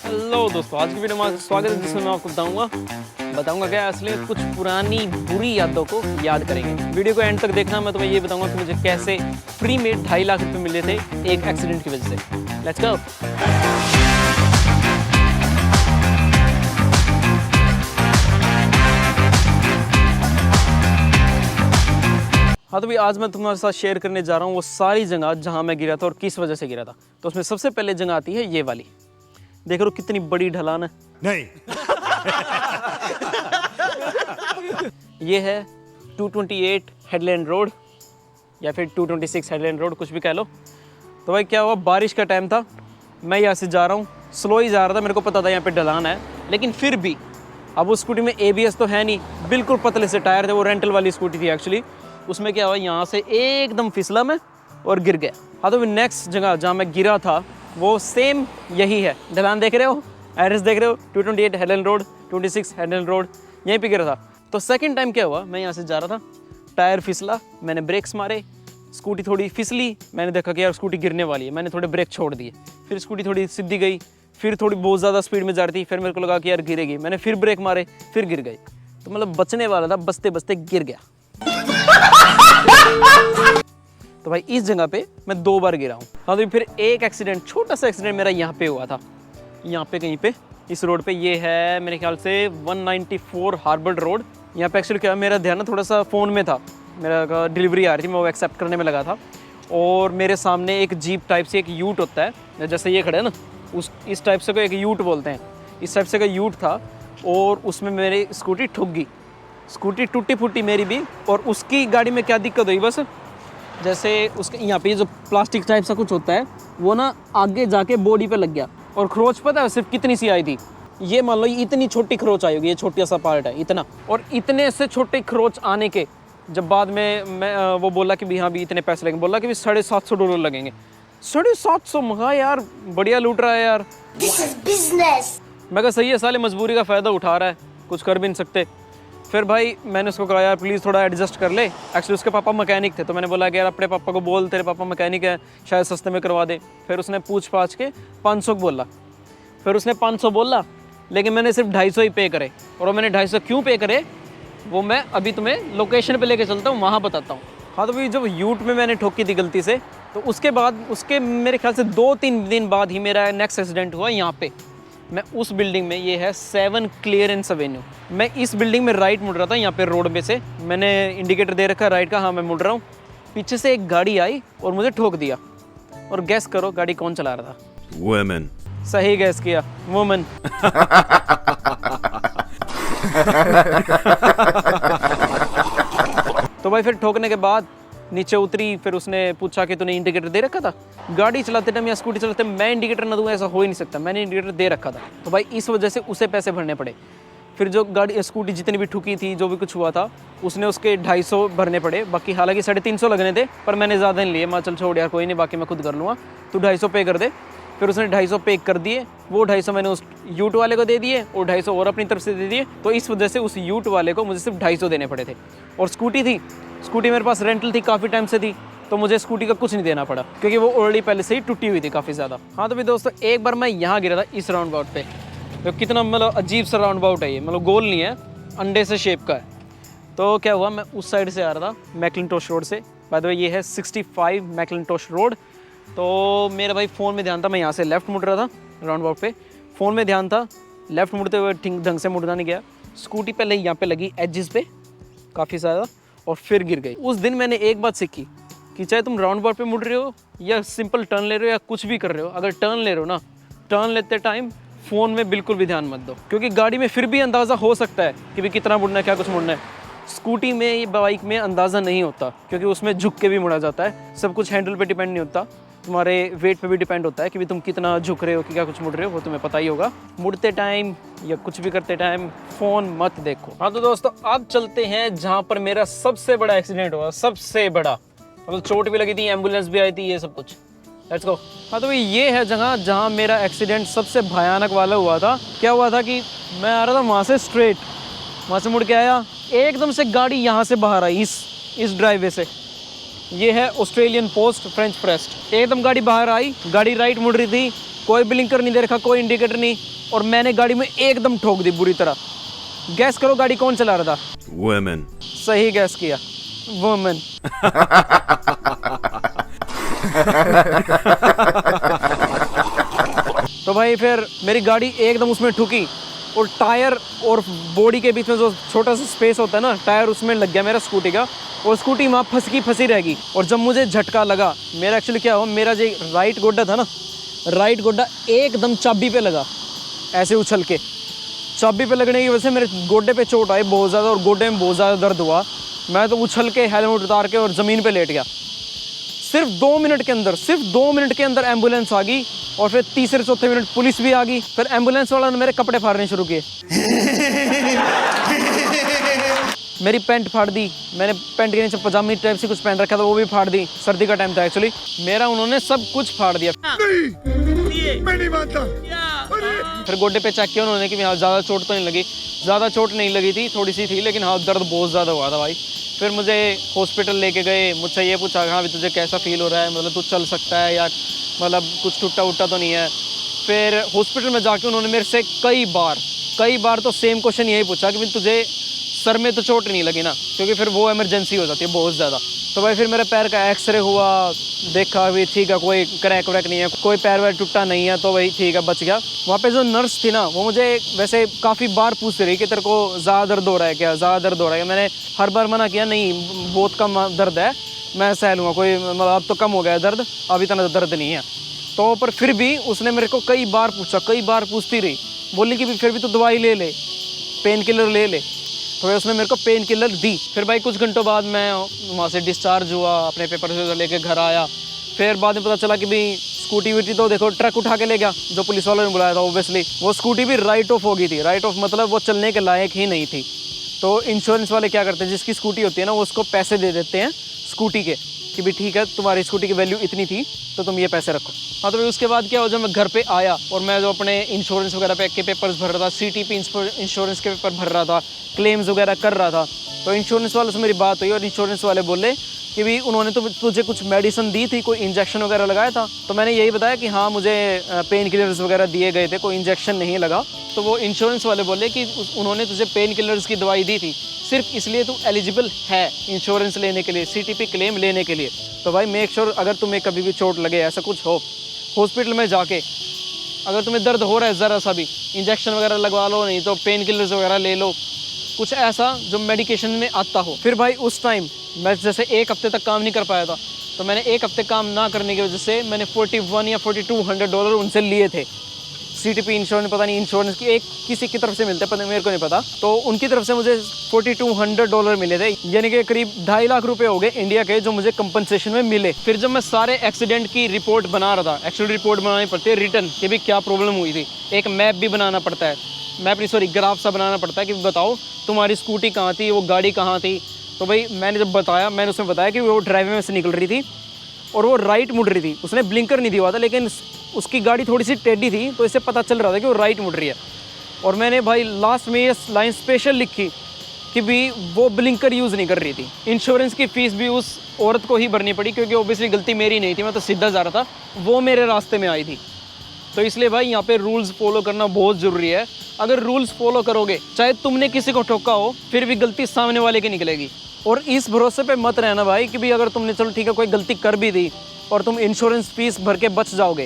Hello दोस्तों, आज की वीडियो में स्वागत है जिसमें मैं आपको बताऊंगा क्या असली कुछ पुरानी बुरी यादों को याद करेंगे। वीडियो को एंड तक देखना। मैं तुम्हें ये बताऊंगा कि मुझे कैसे फ्री में 2.5 लाख रुपए मिले थे एक एक्सीडेंट की वजह से। Let's go. हाँ तो भाई आज मैं तुम्हारे साथ शेयर करने जा रहा हूँ वो सारी जगह जहाँ मैं गिरा था और किस वजह से गिरा था। तो उसमें सबसे पहले जगह आती है ये वाली। देख रहे हो कितनी बड़ी ढलान है। नहीं। ये है 228 हेडलैंड रोड या फिर 226 हेडलैंड रोड, कुछ भी कह लो। तो भाई क्या हुआ, बारिश का टाइम था, मैं यहाँ से जा रहा हूँ, स्लो ही जा रहा था, मेरे को पता था यहाँ पे ढलान है, लेकिन फिर भी अब उस स्कूटी में ABS तो है नहीं, बिल्कुल पतले से टायर थे, वो रेंटल वाली स्कूटी थी एक्चुअली। उसमें क्या हुआ, यहाँ से एकदम फिसला मैं और गिर गया। हाँ तो नेक्स्ट जगह जहाँ मैं गिरा था वो सेम यही है। ढलान देख रहे हो, एड्रेस देख रहे हो, 228 हेडलैंड रोड, 26 हेडलैंड रोड, यहीं पे गिरा था। तो सेकंड टाइम क्या हुआ, मैं यहाँ से जा रहा था, टायर फिसला, मैंने ब्रेक्स मारे, स्कूटी थोड़ी फिसली, मैंने देखा कि यार स्कूटी गिरने वाली है, मैंने थोड़े ब्रेक छोड़ दिए, फिर स्कूटी थोड़ी सीधी गई, फिर थोड़ी बहुत ज़्यादा स्पीड में जा रही थी, फिर मेरे को लगा कि यार गिरेगी, मैंने फिर ब्रेक मारे, फिर गिर गई। तो मतलब बचने वाला था, बचते बचते गिर गया। तो भाई इस जगह पे मैं 2 बार गिरा हूँ। हाँ तो फिर एक एक्सीडेंट, छोटा सा एक्सीडेंट मेरा यहाँ पे हुआ था, यहाँ पे कहीं पे इस रोड पे। ये है मेरे ख्याल से 194 हार्बर रोड। यहाँ पे एक्चुअली क्या, मेरा ध्यान ना थोड़ा सा फ़ोन में था, मेरा डिलीवरी आ रही थी, मैं वो एक्सेप्ट करने में लगा था, और मेरे सामने एक जीप टाइप से एक यूट होता है, जैसे ये खड़े है ना, इस टाइप से को एक यूट बोलते हैं, इस टाइप से का यूट था, और उसमें मेरी स्कूटी ठुक गई। स्कूटी टूटी फूटी मेरी भी, और उसकी गाड़ी में क्या दिक्कत हुई, बस जैसे उसके यहाँ पे जो प्लास्टिक टाइप सा कुछ होता है वो ना आगे जाके बॉडी पे लग गया, और खरोच पता है सिर्फ कितनी सी आई थी, ये मान लो इतनी छोटी खरोच आई होगी, ये छोटा सा पार्ट है इतना, और इतने से छोटे खरोच आने के जब बाद में मैं वो बोला कि भी हाँ भी इतने पैसे लगेंगे, बोला कि भी $750 लगेंगे। 750 मंगा यार, बढ़िया लूट रहा है यार। This is business. मैं कहा सही है, साले मजबूरी का फ़ायदा उठा रहा है, कुछ कर भी नहीं सकते। फिर भाई मैंने उसको कहा यार प्लीज़ थोड़ा एडजस्ट कर ले। एक्चुअली उसके पापा मैकेनिक थे, तो मैंने बोला कि यार अपने पापा को बोल, तेरे पापा मैकेनिक है, शायद सस्ते में करवा दे। फिर उसने पूछ पाछ के 500 बोला, फिर उसने 500 बोला, लेकिन मैंने सिर्फ 250 ही पे करे। और मैंने 250 क्यों पे करे वो मैं अभी तुम्हें लोकेशन पे लेके चलता हूँ, वहाँ बताता हूँ। हाँ तो भाई जब यूट में मैंने ठोकी थी गलती से, तो उसके बाद उसके मेरे ख्याल से 2-3 दिन बाद ही मेरा नेक्स्ट एक्सीडेंट हुआ यहाँ पे। मैं उस बिल्डिंग में, ये है 7 क्लियरेंस एवेन्यू, मैं इस बिल्डिंग में राइट मुड़ रहा था, यहाँ पे रोड पे से मैंने इंडिकेटर दे रखा है राइट का, हाँ मैं मुड़ रहा हूँ, पीछे से एक गाड़ी आई और मुझे ठोक दिया। और गैस करो गाड़ी कौन चला रहा था? Women. सही गैस किया, वुमन। तो भाई फिर ठोकने के बाद नीचे उतरी, फिर उसने पूछा कि तूने इंडिकेटर दे रखा था? गाड़ी चलाते टाइम या स्कूटी चलाते मैं इंडिकेटर ना दूँ, ऐसा हो ही नहीं सकता, मैंने इंडिकेटर दे रखा था। तो भाई इस वजह से उसे पैसे भरने पड़े। फिर जो गाड़ी स्कूटी जितनी भी ठुकी थी, जो भी कुछ हुआ था, उसने उसके 250 भरने पड़े, बाकी हालांकि 350 लगने थे, पर मैंने ज़्यादा नहीं लिए, मैं चल छोड़ यार कोई नहीं, बाकी मैं खुद कर लूँगा, तू 250 पे कर दे। फिर उसने 250 पे कर दिए, वो 250 मैंने उस यूट वाले को दे दिए, और 250 और अपनी तरफ से दे दिए। तो इस वजह से उस यूट वाले को मुझे सिर्फ 250 देने पड़े थे। और स्कूटी थी, स्कूटी मेरे पास रेंटल थी, काफ़ी टाइम से थी, तो मुझे स्कूटी का कुछ नहीं देना पड़ा, क्योंकि वो ऑलरेडी पहले से ही टूटी हुई थी काफ़ी ज़्यादा। हाँ तो भी दोस्तों एक बार मैं यहाँ गिरा था इस राउंड बाउट पे, तो कितना मतलब अजीब सा राउंड बाउट है ये, मतलब गोल नहीं है, अंडे से शेप का है। तो क्या हुआ, मैं उस साइड से आ रहा था मैकलिंटोश रोड से, बाय द वे ये है 65 मैकलिंटोश रोड। तो मेरा भाई फ़ोन में ध्यान था, मैं यहाँ से लेफ़्ट मुड़ रहा था राउंड बाउट पे, फ़ोन में ध्यान था, लेफ़्ट मुड़ते हुए ठीक ढंग से मुड़ना नहीं गया, स्कूटी पहले यहाँ पे लगी एजिस पे काफ़ी ज़्यादा, और फिर गिर गई। उस दिन मैंने एक बात सीखी कि चाहे तुम राउंड बाउट पे मुड़ रहे हो या सिंपल टर्न ले रहे हो या कुछ भी कर रहे हो, अगर टर्न ले रहे हो ना, टर्न लेते टाइम फ़ोन में बिल्कुल भी ध्यान मत दो, क्योंकि गाड़ी में फिर भी अंदाज़ा हो सकता है कि भाई कितना मुड़ना है, क्या कुछ मुड़ना है। स्कूटी में, बाइक में अंदाज़ा नहीं होता, क्योंकि उसमें झुक के भी मुड़ा जाता है, सब कुछ हैंडल पे डिपेंड नहीं होता, तुम्हारे वेट पे भी डिपेंड होता है कि भी तुम कितना झुक रहे हो, कि क्या कुछ मुड़ रहे हो, वो तुम्हें पता ही होगा। मुड़ते टाइम या कुछ भी करते टाइम फ़ोन मत देखो। हाँ तो दोस्तों अब चलते हैं जहाँ पर मेरा सबसे बड़ा एक्सीडेंट हुआ, सबसे बड़ा, मतलब चोट भी लगी थी, एम्बुलेंस भी आई थी, ये सब कुछ। Let's go. हाँ तो भाई ये है जगह जहाँ मेरा एक्सीडेंट सबसे भयानक वाला हुआ था। क्या हुआ था कि मैं आ रहा था वहाँ से स्ट्रेट, वहाँ से मुड़ के आया, एकदम से गाड़ी यहाँ से बाहर आई, इस ड्राइवे से, ये है ऑस्ट्रेलियन पोस्ट फ्रेंच प्रेस्ट, एकदम गाड़ी बाहर आई, गाड़ी राइट मुड़ रही थी, कोई ब्लिंकर नहीं दे रखा, कोई इंडिकेटर नहीं, और मैंने गाड़ी में एकदम ठोक दी बुरी तरह। गैस करो गाड़ी कौन चला रहा था? Women. सही गैस किया, वुमन। तो भाई फिर मेरी गाड़ी एकदम उसमें ठुकी और टायर और बॉडी के बीच में जो छोटा सा स्पेस होता है ना, टायर उसमें लग गया मेरा स्कूटी का, और स्कूटी वहाँ फंसी रह गई। और जब मुझे झटका लगा, मेरा एक्चुअली क्या हुआ, मेरा जो राइट गोड्डा था ना, राइट गोड्डा एकदम चाबी पे लगा, ऐसे उछल के। चाबी पे लगने की वजह से मेरे गोड्डे पे चोट आई बहुत ज़्यादा, और गोड्डे में बहुत ज़्यादा दर्द हुआ। मैं तो उछल के हेलमेट उतार के और ज़मीन पे लेट गया। सिर्फ 2 मिनट के अंदर एम्बुलेंस आ गई, और फिर तीसरे चौथे मिनट पुलिस भी आ गई। फिर एम्बुलेंस वाला ने मेरे कपड़े फाड़ने शुरू किए। मेरी पैंट फाड़ दी, मैंने पैंट के नीचे पजामी टाइप से कुछ पहन रखा था, वो भी फाड़ दी। सर्दी का टाइम था एक्चुअली, मेरा उन्होंने सब कुछ फाड़ दिया। मैं नहीं मानता। फिर गोड्डे पे चेक किया उन्होंने कि हाँ ज़्यादा चोट तो नहीं लगी। ज़्यादा चोट नहीं लगी थी, थोड़ी सी थी, लेकिन हाँ दर्द बहुत ज़्यादा हुआ था भाई। फिर मुझे हॉस्पिटल लेके गए, मुझसे ये पूछा हाँ भी तुझे कैसा फील हो रहा है, मतलब तू चल सकता है या मतलब कुछ टूटा उट्टा तो नहीं है। फिर हॉस्पिटल में जाके उन्होंने मेरे से कई बार तो सेम क्वेश्चन यही पूछा कि भाई तुझे सर में तो चोट नहीं लगी ना, क्योंकि फिर वो इमरजेंसी हो जाती है बहुत ज़्यादा। तो भाई फिर मेरे पैर का एक्सरे हुआ, देखा भी ठीक है, कोई क्रैक व्रैक नहीं है, कोई पैर वैर टूटा नहीं है, तो भाई ठीक है, बच गया। वहाँ पे जो नर्स थी ना, वो मुझे वैसे काफ़ी बार पूछ रही कि तेरे को ज़्यादा दर्द हो रहा है क्या, ज़्यादा दर्द हो रहा है। मैंने हर बार मना किया, नहीं बहुत कम दर्द है, मैं सह लूँगा, कोई मतलब अब तो कम हो गया है दर्द, अब इतना दर्द नहीं है। तो पर फिर भी उसने मेरे को कई बार पूछती रही, बोली कि फिर भी तो दवाई ले, पेन किलर ले। तो भाई उसने मेरे को पेन किलर दी। फिर भाई कुछ घंटों बाद मैं वहाँ से डिस्चार्ज हुआ, अपने पेपर से लेके घर आया। फिर बाद में पता चला कि भाई स्कूटी वूटी तो देखो ट्रक उठा के ले गया, जो पुलिस वालों ने बुलाया था ऑब्वियसली। वो स्कूटी भी राइट ऑफ हो गई थी, राइट ऑफ मतलब वो चलने के लायक ही नहीं थी। तो इंश्योरेंस वाले क्या करते हैं, जिसकी स्कूटी होती है ना, वो उसको पैसे दे देते हैं स्कूटी के कि भाई ठीक है तुम्हारी स्कूटी की वैल्यू इतनी थी तो तुम ये पैसे रखो। हाँ तो फिर उसके बाद क्या हुआ, जब मैं घर पे आया और मैं जो अपने इंश्योरेंस वगैरह पे के पेपर्स भर रहा था, CTP इंश्योरेंस के पेपर भर रहा था, क्लेम्स वगैरह कर रहा था, तो इंश्योरेंस वाले से मेरी बात हुई और इंश्योरेंस वाले बोले कि भाई उन्होंने तो तुझे कुछ मेडिसिन दी थी, कोई इंजेक्शन वगैरह लगाया था। तो मैंने यही बताया कि हाँ मुझे पेन किलर्स वगैरह दिए गए थे, कोई इंजेक्शन नहीं लगा। तो वो इंश्योरेंस वाले बोले कि उन्होंने तुझे पेन किलर्स की दवाई दी थी, सिर्फ इसलिए तू एलिजिबल है इंश्योरेंस लेने के लिए, CTP क्लेम लेने के लिए। तो भाई मेक श्योर अगर तुम्हें कभी भी चोट लगे, ऐसा कुछ हो, हॉस्पिटल में जाके अगर तुम्हें दर्द हो रहा है ज़रा सा भी, इंजेक्शन वगैरह लगवा लो, नहीं तो पेन किलर्स वगैरह ले लो, कुछ ऐसा जो मेडिकेशन में आता हो। फिर भाई उस टाइम मैं जैसे 1 हफ्ते तक काम नहीं कर पाया था, तो मैंने 1 हफ्ते काम ना करने की वजह से मैंने $41 या $4200 उनसे लिए थे। CTP इंश्योरेंस, पता नहीं इंश्योरेंस की एक किसी की तरफ से मिलते हैं, पता मेरे को नहीं पता। तो उनकी तरफ से मुझे $4200 मिले थे, यानी कि करीब 2.5 लाख रुपए हो गए इंडिया के, जो मुझे कंपनसेशन में मिले। फिर जब मैं सारे एक्सीडेंट की रिपोर्ट बना रहा था, एक्चुअली रिपोर्ट बनानी पड़ती है रिटर्न कि भी क्या प्रॉब्लम हुई थी, एक मैप भी बनाना पड़ता है, ग्राफ सा बनाना पड़ता है कि बताओ तुम्हारी स्कूटी कहाँ थी, वो गाड़ी कहाँ थी। तो भाई मैंने जब बताया, मैंने उसमें बताया कि वो ड्राइवर में से निकल रही थी और वो राइट मुड़ रही थी, उसने ब्लिंकर नहीं दिया था, लेकिन उसकी गाड़ी थोड़ी सी टेढ़ी थी, तो इससे पता चल रहा था कि वो राइट मुड़ रही है। और मैंने भाई लास्ट में ये लाइन स्पेशल लिखी कि भी वो ब्लिंकर यूज़ नहीं कर रही थी। इंश्योरेंस की फ़ीस भी उस औरत को ही भरनी पड़ी, क्योंकि ओबियसली गलती मेरी नहीं थी, मैं तो सीधा जा रहा था, वो मेरे रास्ते में आई थी। तो इसलिए भाई यहाँ पे रूल्स फॉलो करना बहुत ज़रूरी है। अगर रूल्स फॉलो करोगे, चाहे तुमने किसी को ठोका हो, फिर भी गलती सामने वाले की निकलेगी। और इस भरोसे पे मत रहना भाई कि भी अगर तुमने चलो ठीक है कोई गलती कर भी दी और तुम इंश्योरेंस फीस भर के बच जाओगे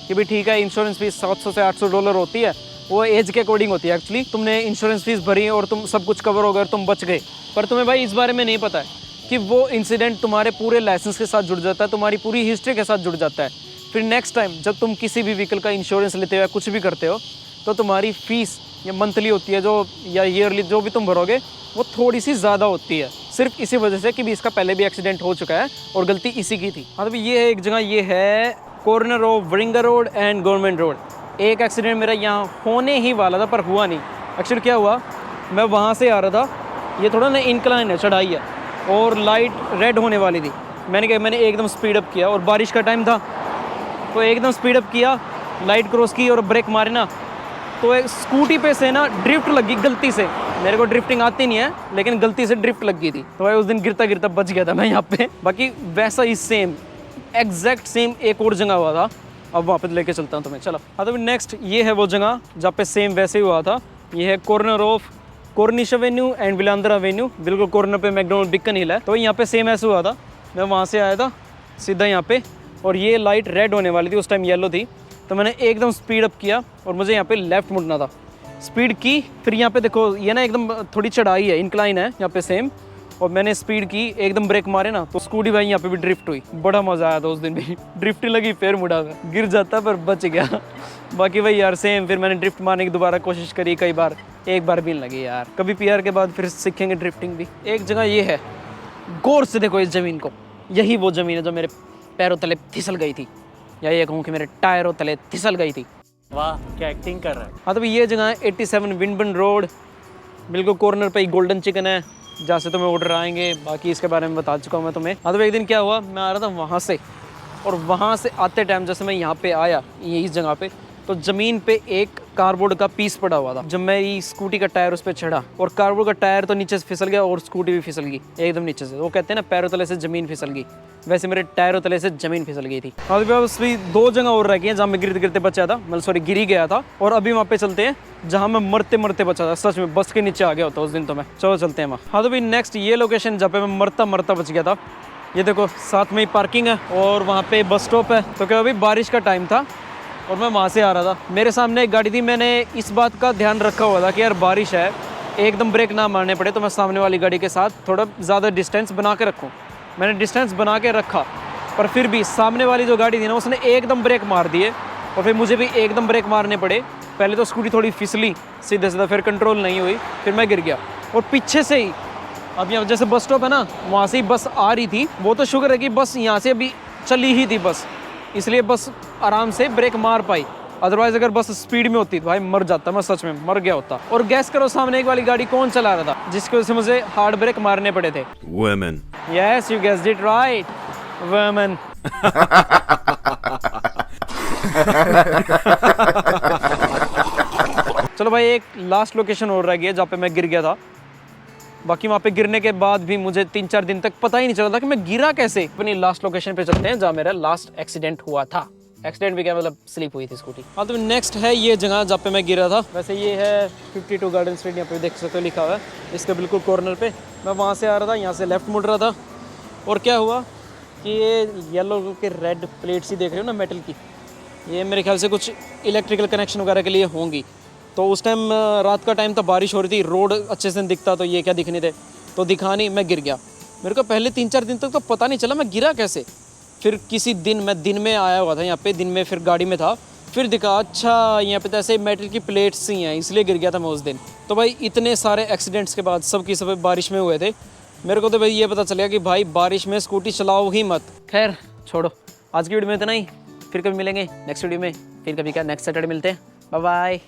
कि भी ठीक है इंश्योरेंस फीस $700 से $800 होती है, वो एज के अकॉर्डिंग होती है। एक्चुअली तुमने इंश्योरेंस फीस भरी और तुम सब कुछ कवर हो गया और तुम बच गए, पर तुम्हें भाई इस बारे में नहीं पता है कि वो इंसिडेंट तुम्हारे पूरे लाइसेंस के साथ जुड़ जाता है, तुम्हारी पूरी हिस्ट्री के साथ जुड़ जाता है। फिर नेक्स्ट टाइम जब तुम किसी भी व्हीकल का इंश्योरेंस लेते हो या कुछ भी करते हो, तो तुम्हारी फ़ीस या मंथली होती है जो, या ईयरली जो भी तुम भरोगे, वो थोड़ी सी ज़्यादा होती है, सिर्फ इसी वजह से कि भी इसका पहले भी एक्सीडेंट हो चुका है और गलती इसी की थी। हाँ तो ये है एक जगह, ये है corner of वरिंगा road and government road. एक एक्सीडेंट मेरा यहाँ होने ही वाला था पर हुआ नहीं। एक्चुअली क्या हुआ, मैं वहाँ से आ रहा था, ये थोड़ा ना इंक्लाइन है, चढ़ाई है, और लाइट रेड होने वाली थी। मैंने एकदम स्पीड अप किया और बारिश का टाइम था, तो एकदम स्पीड अप किया, लाइट क्रॉस की और ब्रेक मारे ना, तो एक स्कूटी पे से ना ड्रिफ्ट लगी गलती से। मेरे को ड्रिफ्टिंग आती नहीं है, लेकिन गलती से ड्रिफ्ट लग गई थी, तो भाई उस दिन गिरता गिरता बच गया था मैं यहाँ पे। बाकी वैसा ही सेम एग्जैक्ट सेम एक और जगह हुआ था, अब वहाँ पे लेके चलता हूँ तुम्हें, चलो। हाँ तो नेक्स्ट ये है वो जगह जहाँ पे सेम वैसे ही हुआ था। ये है corner of Cornish avenue and Vilandra avenue, बिल्कुल कॉर्नर पे मैकडोनल्ड बिकन हिल है। तो यहाँ पे सेम ऐसे हुआ था, मैं वहाँ से आया था सीधा यहाँ पे, और ये लाइट रेड होने वाली थी, उस टाइम येलो थी, तो मैंने एकदम स्पीड अप किया और मुझे यहाँ पे लेफ्ट मुड़ना था। स्पीड की, फिर यहाँ पे देखो ये ना एकदम थोड़ी चढ़ाई है, इंक्लाइन है यहाँ पे सेम, और मैंने स्पीड की, एकदम ब्रेक मारे ना तो स्कूटी भाई यहाँ पे भी ड्रिफ्ट हुई। बड़ा मज़ा आया था उस दिन भी, ड्रिफ्ट लगी, फिर मुड़ा मैं, गिर जाता पर बच गया। बाकी भाई यार सेम, फिर मैंने ड्रिफ्ट मारने की दोबारा कोशिश करी कई बार, एक बार भी नहीं लगी यार। कभी पीआर के बाद फिर सीखेंगे ड्रिफ्टिंग भी। एक जगह ये है, गौर से देखो इस ज़मीन को, यही वो ज़मीन है जो मेरे पैरों तले फिसल गई थी, या ये कहूँ कि मेरे टायरों तले फिसल गई थी। वाह क्या एक्टिंग कर रहा है। हाँ तो ये जगह है 87 विंडबर्न रोड, बिल्कुल कॉर्नर पे ही गोल्डन चिकन है जहाँ से तुम्हें ऑर्डर आएंगे, बाकी इसके बारे में बता चुका हूँ मैं तुम्हें। हाँ तो एक दिन क्या हुआ, मैं आ रहा था वहाँ से, और वहाँ से आते टाइम जैसे मैं यहाँ पे आया, ये इस जगह पे, तो ज़मीन पे एक कार्डबोर्ड का पीस पड़ा हुआ था। जब मेरी स्कूटी का टायर उस पर चढ़ा, और कार्डबोर्ड का टायर तो नीचे से फिसल गया और स्कूटी भी फिसल गई एकदम नीचे से। वो कहते हैं ना पैरों तले से ज़मीन फिसल गई, वैसे मेरे टायरों तले से ज़मीन फिसल गई थी। हाँ तो बस भी 2 जगह और रह गई हैं जहाँ मैं गिरते गिरते बचा था, मतलब सॉरी गिरी गया था, और अभी वहाँ पे चलते हैं जहाँ मैं मरते मरते बचा था। सच में बस के नीचे आ गया होता उस दिन तो मैं। चलो चलते हैं वहाँ। हाँ तो भाई नेक्स्ट ये लोकेशन जहाँ पे मैं मरता मरता बच गया था, ये देखो साथ में ही पार्किंग है और वहाँ पे बस स्टॉप है। तो क्या अभी बारिश का टाइम था और मैं वहाँ से आ रहा था, मेरे सामने एक गाड़ी थी, मैंने इस बात का ध्यान रखा हुआ था कि यार बारिश है, एकदम ब्रेक ना मारने पड़े, तो मैं सामने वाली गाड़ी के साथ थोड़ा ज़्यादा डिस्टेंस बना के रखूँ। मैंने डिस्टेंस बना के रखा, पर फिर भी सामने वाली जो गाड़ी थी ना उसने एकदम ब्रेक मार दिए, और फिर मुझे भी एकदम ब्रेक मारने पड़े। पहले तो स्कूटी थोड़ी फिसली सीधे सीधा, फिर कंट्रोल नहीं हुई, फिर मैं गिर गया। और पीछे से ही, अब यहाँ जैसे बस स्टॉप है ना, वहाँ से ही बस आ रही थी, वो तो शुक्र है कि बस यहाँ से अभी चली ही थी बस, इसलिए बस आराम से ब्रेक मार पाई। अदरवाइज अगर बस स्पीड में होती तो भाई मर जाता, मैं सच में मर गया होता। और गैस करो सामने एक वाली गाड़ी कौन चला रहा था जिसकी वजह से मुझे हार्ड ब्रेक मारने पड़े थे? Women. Yes you guessed it right, women. चलो भाई एक लास्ट लोकेशन और रह गया जहाँ पे मैं गिर गया था। बाकी वहाँ पे गिरने के बाद भी मुझे 3-4 दिन तक पता ही नहीं चला था कि मैं गिरा कैसे। अपनी लास्ट लोकेशन पे चलते हैं जहाँ मेरा लास्ट एक्सीडेंट हुआ था। एक्सीडेंट भी क्या, मतलब स्लिप हुई थी स्कूटी। हाँ तो नेक्स्ट है ये जगह जहाँ पे मैं गिरा था। वैसे ये है 52 गार्डन स्ट्रीट, यहाँ पे देख सकते हो लिखा हुआ है, इसके बिल्कुल कॉर्नर पे। मैं वहाँ से आ रहा था, यहाँ से लेफ्ट मुड़ रहा था, और क्या हुआ कि ये येलो के रेड प्लेट्स ही देख रहे हो ना मेटल की, ये मेरे ख्याल से कुछ इलेक्ट्रिकल कनेक्शन वगैरह के लिए होंगी। तो उस टाइम रात का टाइम था, बारिश हो रही थी, रोड अच्छे से दिखता, तो ये क्या दिखने थे, तो दिखा नहीं, मैं गिर गया। मेरे को पहले 3-4 दिन तक तो पता नहीं चला मैं गिरा कैसे। फिर किसी दिन मैं दिन में आया हुआ था यहाँ पे, दिन में फिर गाड़ी में था, फिर दिखा अच्छा यहाँ पे तो ऐसे मेटल की प्लेट्स ही हैं, इसलिए गिर गया था मैं उस दिन। तो भाई इतने सारे एक्सीडेंट्स के बाद सब की सब बारिश में हुए थे। मेरे को तो भाई ये पता चल गया कि भाई बारिश में स्कूटी चलाओ ही मत। खैर छोड़ो, आज की वीडियो में इतना ही, फिर कभी मिलेंगे नेक्स्ट वीडियो में, फिर कभी क्या नेक्स्ट सैटरडे मिलते हैं। Bye bye.